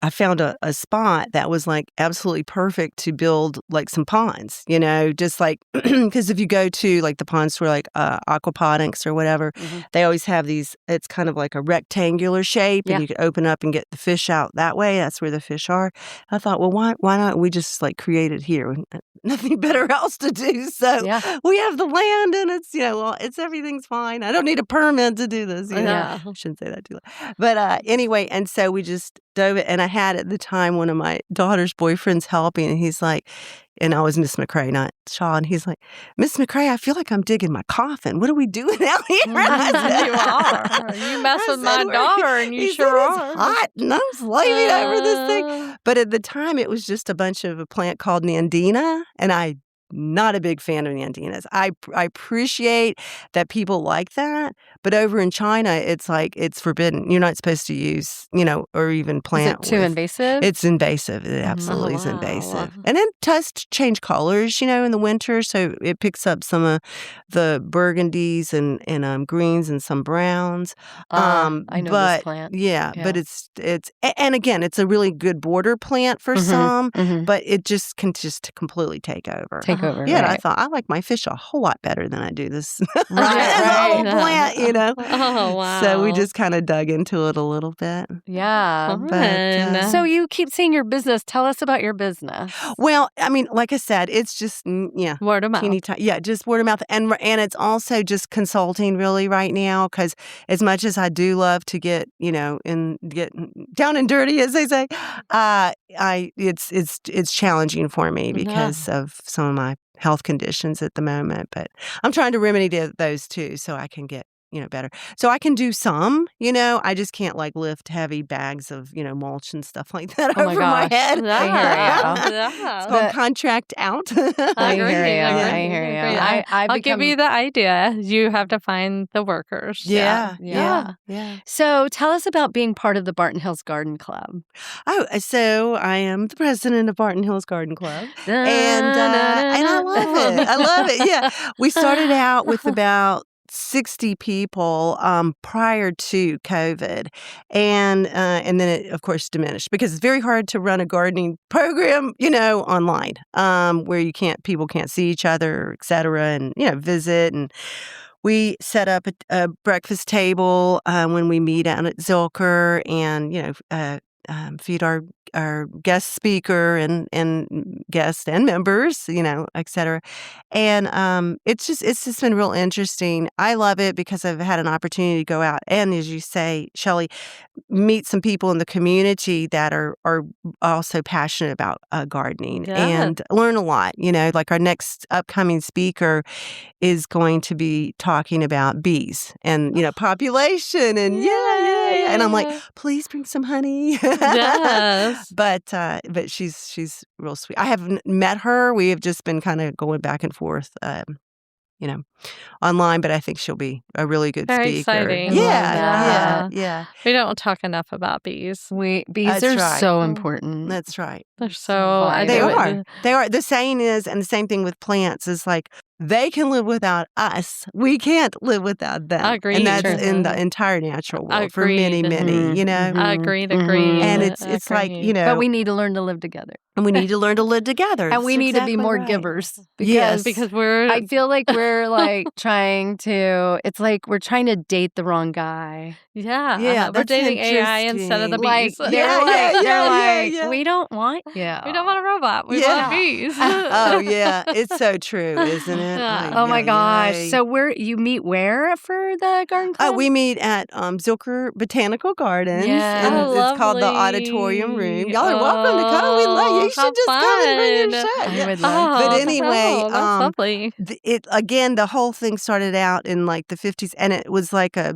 I found a spot that was absolutely perfect to build some ponds, just because if you go to the pond store, Aquaponics or whatever, they always have these, it's kind of like a rectangular shape, and you can open up and get the fish out that way. That's where the fish are. I thought, well, why not we just create it here? Nothing better else to do. So we have the land, and it's everything's fine. I don't need a permit to do this. I shouldn't say that too loud. But anyway, and so we just dove it, and I had at the time one of my daughter's boyfriends helping, and he's like, and I was Miss McCray, not Shaw, and he's like, Miss McCray, I feel like I'm digging my coffin. What are we doing out here? You are. You mess with my daughter, and you sure are. It's hot, and I'm slaving over this thing. But at the time, it was just a bunch of a plant called Nandina, and I not a big fan of Andinas. I appreciate that people like that, but over in China, it's like it's forbidden. You're not supposed to use, or even plant. Is it too invasive? It's invasive. It absolutely is invasive. And it does change colors, in the winter, so it picks up some of the burgundies and greens and some browns. I know this plant. Yeah, but it's and again, it's a really good border plant for some, but it just can just completely take over. Yeah, and I thought I like my fish a whole lot better than I do this whole plant, Oh, wow. So we just kind of dug into it a little bit. Yeah. But, so you keep saying your business. Tell us about your business. Well, I mean, like I said, it's just word of mouth. Just word of mouth, and it's also just consulting really right now, because as much as I do love to get get down and dirty, as they say, it's challenging for me because of some of my health conditions at the moment. But I'm trying to remedy those too, so I can get better. So I can do some, I just can't lift heavy bags of, mulch and stuff like that over my head. It's called contract out. I hear you. I'll give you the idea. You have to find the workers. Yeah. So tell us about being part of the Barton Hills Garden Club. Oh, so I am the president of Barton Hills Garden Club. And I love it. I love it. Yeah. We started out with about 60 people prior to COVID, and then it of course diminished because it's very hard to run a gardening program, online, where people can't see each other, et cetera, and visit. And we set up a breakfast table when we meet out at Zilker, and feed our guest speaker and guests and members, et cetera. And it's just been real interesting. I love it because I've had an opportunity to go out and, as you say, Shelly, meet some people in the community that are also passionate about gardening and learn a lot. Like our next upcoming speaker is going to be talking about bees and, population and and I'm like, please bring some honey. Yes. But she's real sweet. I haven't met her. We have just been kind of going back and forth, online, but I think she'll be a really good Very speaker. exciting. Yeah. We don't talk enough about bees. Bees are so important. That's right. They're so... They are. The saying is, and the same thing with plants, is like, they can live without us. We can't live without them. Agreed. And that's in the entire natural world for many, many, Agreed. And it's like, But we need to learn to live together. And we need to learn to live together. And we need to be more givers. Because I feel like we're trying to, it's like we're trying to date the wrong guy. Yeah. We're dating AI instead of the bees. They're like, we don't want We don't want a robot. We want bees. Oh, yeah. It's so true, isn't it? Oh my gosh. So you meet where for the garden club? We meet at Zilker Botanical Gardens. Yeah. And it's called the Auditorium Room. Y'all are welcome to come. We love you. You should just come and bring your show. I would love But anyway, that's lovely. The whole thing started out in the 50s, and it was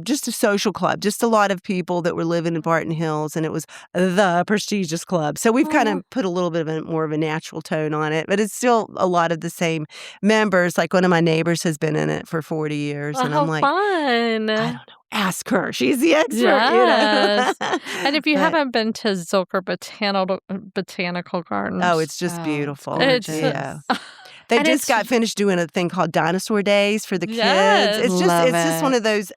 just a social club, just a lot of people that were living in Barton Hills, and it was the prestigious club. So we've kind of put a little bit of more of a natural tone on it, but it's still a lot of the same members. Like one of my neighbors has been in it for 40 years, and I'm like, fun. I don't know. Ask her. She's the expert. Yes. And if you haven't been to Zilker Botanical Gardens, it's just beautiful. It's They just got finished doing a thing called Dinosaur Days for the kids. It's just one of those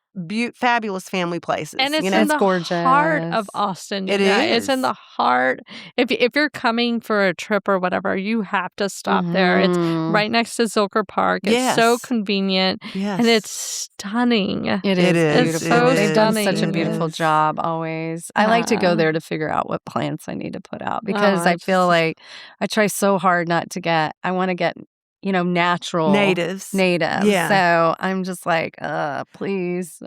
fabulous family places. And it's in the gorgeous. Heart of Austin. It is. It's in the heart. If you're coming for a trip or whatever, you have to stop there. It's right next to Zilker Park. It's so convenient. Yes. And it's stunning. It is. It's so They've stunning. done such a beautiful job always. I like to go there to figure out what plants I need to put out because I feel like I try so hard I want to get natural natives. Yeah. So I'm just like, please.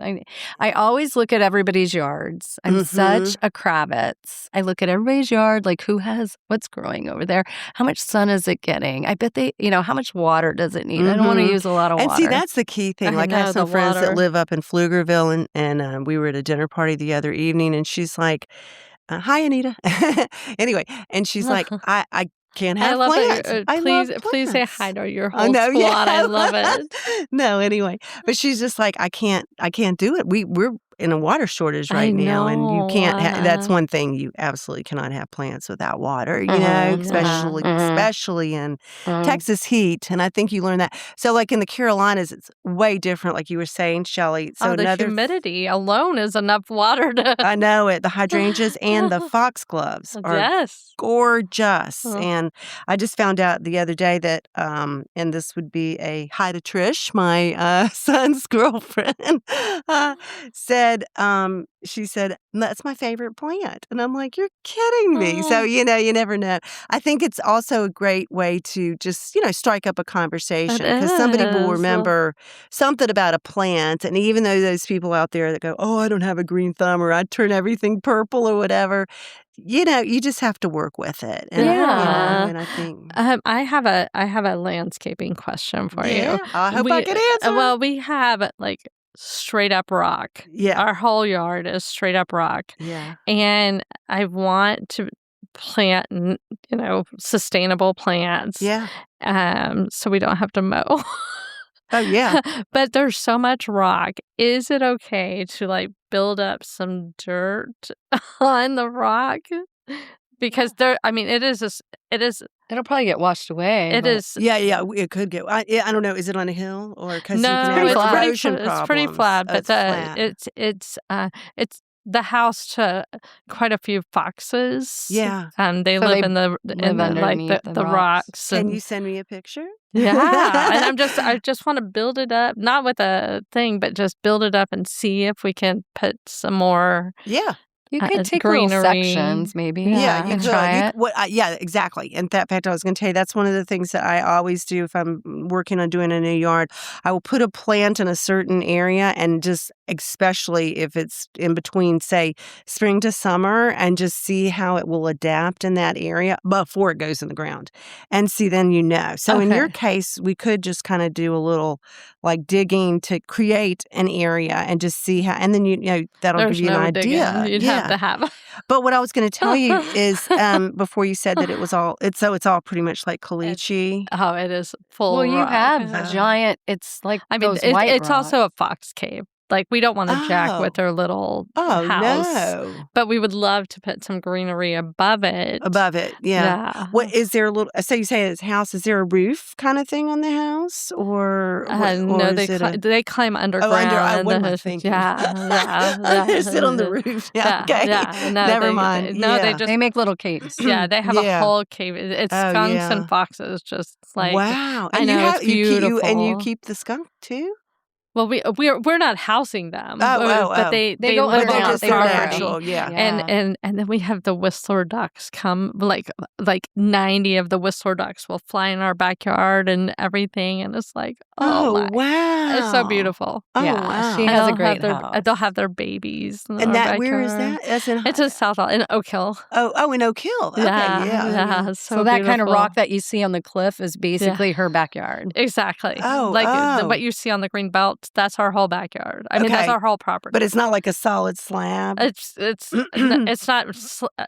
I always look at everybody's yards. I'm such a Kravitz. I look at everybody's yard, like what's growing over there? How much sun is it getting? I bet how much water does it need? I don't want to use a lot of water. And see, that's the key thing. I have some friends that live up in Pflugerville, and we were at a dinner party the other evening, and she's like, hi, Anita. Anyway, and she's like, Can't have love plants. it. I love plants. Please say hi to your I whole know, squad. yeah. I love it. No, anyway. But she's just like, I can't do it. We're in a water shortage right now, and you can't. That's one thing, you absolutely cannot have plants without water. You know, especially in Texas heat. And I think you learn that. So, like in the Carolinas, it's way different. Like you were saying, Shelly. So the humidity alone is enough water to. I know it. The hydrangeas and the foxgloves are gorgeous. And I just found out the other day that, and this would be a hi to Trish, my son's girlfriend, she said, that's my favorite plant. And I'm like, you're kidding me. So, you never know. I think it's also a great way to just, strike up a conversation, because somebody will remember something about a plant. And even though those people out there that go, oh, I don't have a green thumb, or I turn everything purple or whatever, you just have to work with it. And, and I think I have a landscaping question for you. I hope I can answer. Well, we have like straight up rock. Yeah. Our whole yard is straight up rock. Yeah. And I want to plant, sustainable plants. Yeah. So we don't have to mow. Oh, yeah. But there's so much rock. Is it okay to like build up some dirt on the rock? Because it'll probably get washed away. It is. Yeah, it could get. I don't know. Is it on a hill or because no? it's pretty flat. But it's the house to quite a few foxes. Yeah. They live in the rocks. Can you send me a picture? Yeah. And I just want to build it up, not with a thing, but just build it up and see if we can put some more. Yeah. You could take greenery. little sections, maybe. Yeah, you could try it. Yeah, exactly. In fact, I was going to tell you, that's one of the things that I always do if I'm working on doing a new yard. I will put a plant in a certain area, and just especially if it's in between, say, spring to summer, and just see how it will adapt in that area before it goes in the ground. And see, then So in your case, we could just kind of do a little like digging to create an area and just see how, and then that'll give you an idea. You'd have to have. But what I was going to tell you is, before you said that it was all, it's all pretty much like caliche. It is full. Well, you rock. have a giant. It's like it's also a fox cave. Like, we don't want to jack with their little house. No. But we would love to put some greenery above it. Yeah. What is there a little? So you say it's house? Is there a roof kind of thing on the house, or no? They climb underground. What am I thinking? Yeah. They sit on the roof. Yeah. Okay. Yeah. No, Never mind. They make little caves. Yeah, they have a whole cave. It's skunks and foxes. Just like wow. I know it's beautiful. And you keep the skunk too. Well, we're not housing them. But they go live on just our property. Yeah. And then we have the Whistler ducks come, like 90 of the Whistler ducks will fly in our backyard and everything, and it's like, wow, it's so beautiful. Wow. She has a great house. They'll have their babies. And that, where is that? It's in South in Oak Hill. Oh, in Oak Hill. Okay, yeah. So that kind of rock that you see on the cliff is basically her backyard. Exactly. What you see on the green belt. That's our whole backyard. I mean, that's our whole property. But it's not like a solid slab. It's not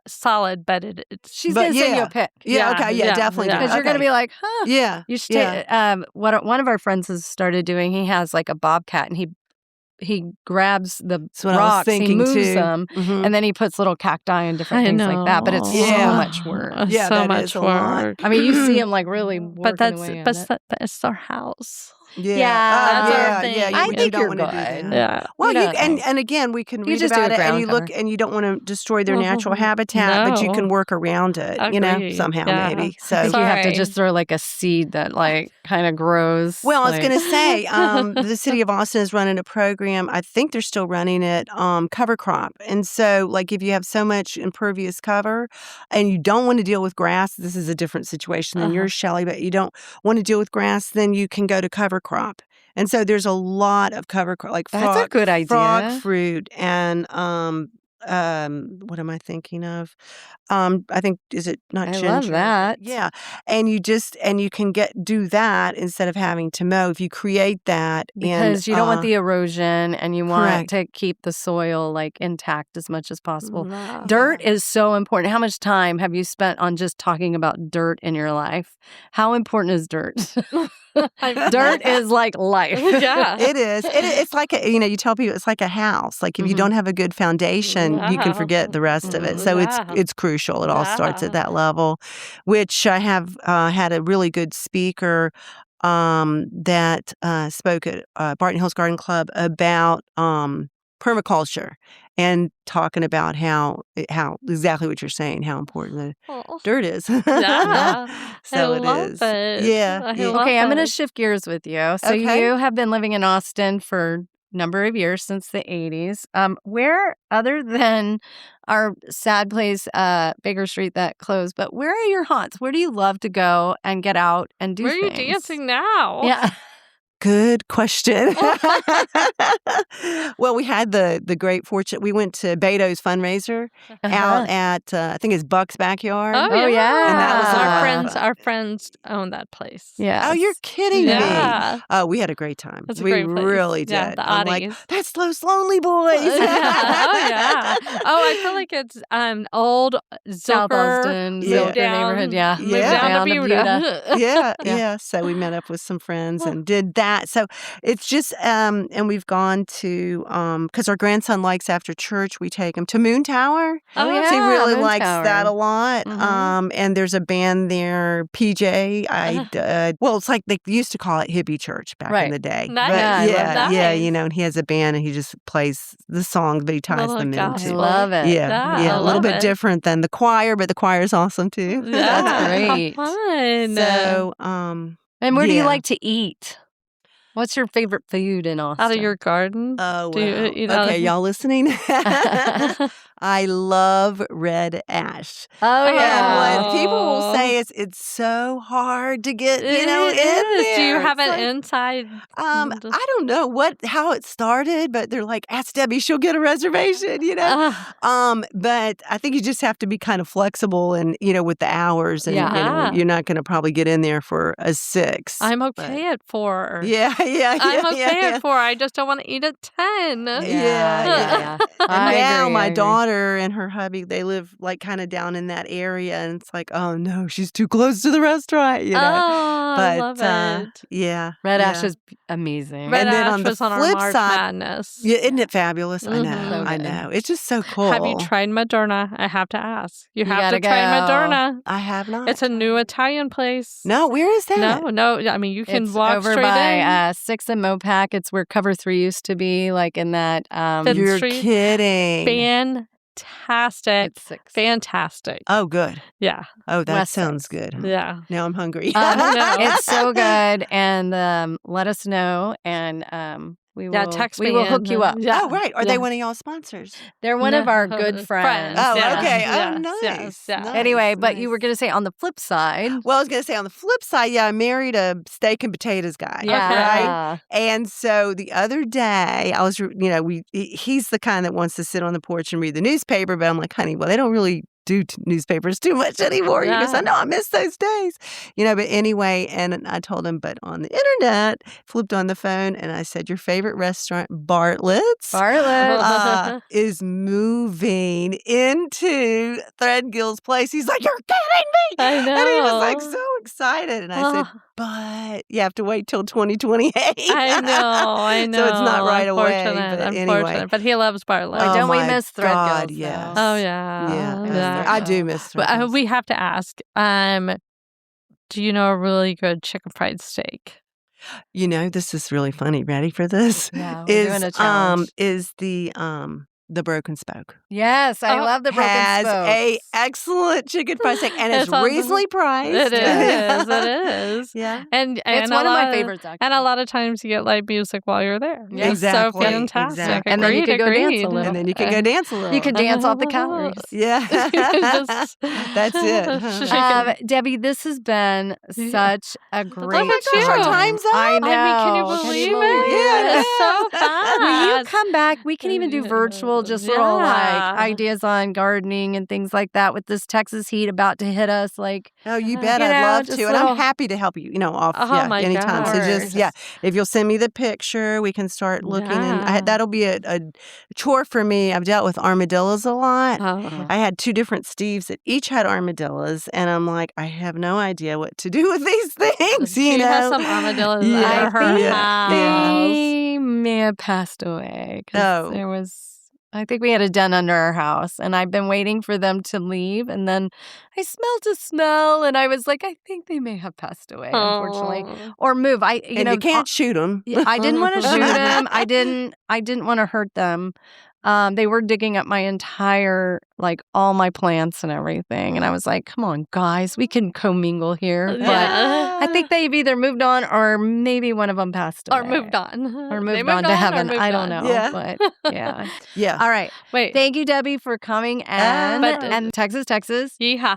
solid, but it's. She's gonna send you a pic. Yeah. Okay. Yeah. Definitely. Because you're gonna be like, huh? Yeah. You should. What one of our friends has started doing. He has like a bobcat, and he grabs the rocks, he moves them, and then he puts little cacti and different things like that. But it's so much work. Yeah, so much work. I mean, you see him like really working away on it. It's our house. Yeah, that's our thing. I think don't you're want good. to do that. Yeah. Well, and again, we can read just about do a it, and ground you cover. look, and you don't want to destroy their natural habitat, but you can work around it. Agreed. Somehow maybe. So I think you have to just throw like a seed that like kind of grows. Well, I was going to say, the city of Austin is running a program. I think they're still running it. Cover crop, and so like if you have so much impervious cover, and you don't want to deal with grass, this is a different situation than yours, Shelly. But you don't want to deal with grass, then you can go to cover crop. And so there's a lot of cover, like that's a good idea. Frog fruit and what am I thinking of? I think, is it not ginger? I love that. Yeah. And you can do that instead of having to mow. If you create that. Because you don't want the erosion and you want correct. to keep the soil like intact as much as possible. Wow. Dirt is so important. How much time have you spent on just talking about dirt in your life? How important is dirt? Dirt is like life. Yeah. It is. It's like, you tell people it's like a house. Like if you don't have a good foundation, you can forget the rest of it. So it's crucial. It all starts at that level, which I have had a really good speaker that spoke at Barton Hills Garden Club about permaculture and talking about how exactly what you're saying, how important the dirt is. Yeah. So I love it is. it. Yeah. I yeah. love Okay, I'm going to it. shift gears with you. So Okay. you have been living in Austin for a number of years, since the 80s. Where, other than our sad place, Baker Street, that closed, but where are your haunts? Where do you love to go and get out and do Where are you things? dancing now? Yeah. Good question. Well, we had the great fortune. We went to Beto's fundraiser out at I think it's Buck's backyard. Oh, yeah. And that was our friends own that place. Yeah. Oh, you're kidding Yeah. me. Oh, we had a great time. It's a we great place. really did. Yeah, the I'm like, oddies. that's those lonely boys. Oh, yeah. Oh, I feel like it's old South Zilker Austin, Yeah. moved Zilker down, neighborhood. Yeah. moved Yeah. down to Down to Buda. Yeah. Yeah. So we met up with some friends and did that. So it's just, and we've gone to, because our grandson likes after church, we take him to Moon Tower. Oh, yeah. So he really Moon likes Tower. that a lot. Mhm. And there's a band there, PJ. Well, it's like they used to call it hippie church back in Right. the day. Nice. But Yeah, I love yeah, that. and he has a band and he just plays the songs, but he ties Little them gospel. I into. love it. Yeah, I a little love bit it. different than the choir, but the choir's awesome too. Yeah, That's great. How fun. So, And where do you yeah. like to eat? What's your favorite food in Austin? Out of your garden? Oh, Do you wow. eat out Okay, of- y'all listening? I love red ash. Oh, yeah. And what people will say is it's so hard to get, in It there. is. Do you have It's it like, inside? I don't know how it started, but they're like, ask Debbie, she'll get a reservation, But I think you just have to be kind of flexible and, with the hours and, Yeah. you're not going to probably get in there for a 6. I'm okay at 4. Yeah. I'm okay yeah. at 4. I just don't want to eat at 10. Yeah. I And now agree, my I agree. daughter and her hubby, they live like kind of down in that area, and it's like, oh no, she's too close to the restaurant, Oh, I But love it. yeah, Red yeah. ash is amazing. Red And then ash on the was on our flip March side- Madness. Yeah, isn't it fabulous? I know, Mhm. So I good. know. It's just so cool. Have you tried Moderna? I have to ask. You have gotta to try go. Moderna. I have not. It's a new Italian place. No, where is that? No. I mean, you can It's walk over straight by in. 6th and Mopac. It's where Cover 3 used to be, like in that. Fifth You're Street. kidding. Fantastic. It's 6. Fantastic. Oh, good. Yeah. Oh, that West sounds Six. good. Yeah. Now I'm hungry. know. It's so good, and let us know, and we will. Yeah, text me. We will hook and, you up. Yeah. Oh, right. Are Yeah. they one of y'all's sponsors? They're one of our good friends. Oh, Yes, okay. yes, Oh, nice. yes. Nice. Anyway, but you were nice. going to say on the flip side. Well, I was going to say on the flip side, I married a steak and potatoes guy. Right? And so the other day, I was, he's the kind that wants to sit on the porch and read the newspaper, but I'm like, honey, well, they don't really do newspapers too much anymore. He goes, I know, I miss those days. But anyway, and I told him, but on the internet, flipped on the phone, and I said, your favorite restaurant, Bartlett's. Is moving into Threadgill's place. He's like, you're kidding me. I know. And he was like so excited. And I said, but you have to wait till 2028. I know. So it's not right away. But Unfortunate. anyway. But he loves Bartlett. Like, don't we my miss Threadgill? God, though? yes. Oh, yeah. Yeah. I do miss But, Threadgill's. we have to ask, do you know a really good chicken fried steak? This is really funny. Ready for this? Yeah, we're doing a challenge. Is the Broken Spoke. Yes, I love the broken has spokes. a excellent chicken fried steak, and it's It's on the- reasonably priced. It is. It is. Yeah. And It's one of my favorites, actually. And a lot of times you get live music while you're there. Yeah. It's Exactly, so fantastic. exactly. And then you could go dance a Agreed. little. And then you can go dance a little. You can dance off the calories. Yeah. Just- That's it. Shake Huh? it. Debbie, this has been such a great Look at you. Our time's up. I know. I mean, can you believe it? Yeah. It's so fun. Will you come back? We can even do virtual little ideas on gardening and things like that with this Texas heat about to hit us. Like, oh, you bet. I'd love to. And I'm happy to help you, anytime. So just, if you'll send me the picture, we can start looking. And that'll be a chore for me. I've dealt with armadillos a lot. I had 2 different Steves that each had armadillos. And I'm like, I have no idea what to do with these things. She has some armadillos at her house. They may have passed away. There was... I think we had a den under our house, and I've been waiting for them to leave, and then I smelled a smell, and I was like, I think they may have passed away, unfortunately, or move. You can't shoot them. I didn't want to shoot them. I didn't want to hurt them. They were digging up my entire, all my plants and everything. And I was like, come on, guys, we can commingle here. But I think they've either moved on or maybe one of them passed away. Or moved on. Or moved on to heaven. I don't know. Yeah. But yeah. Yeah. All right. Wait. Thank you, Debbie, for coming and Texas. Yeehaw.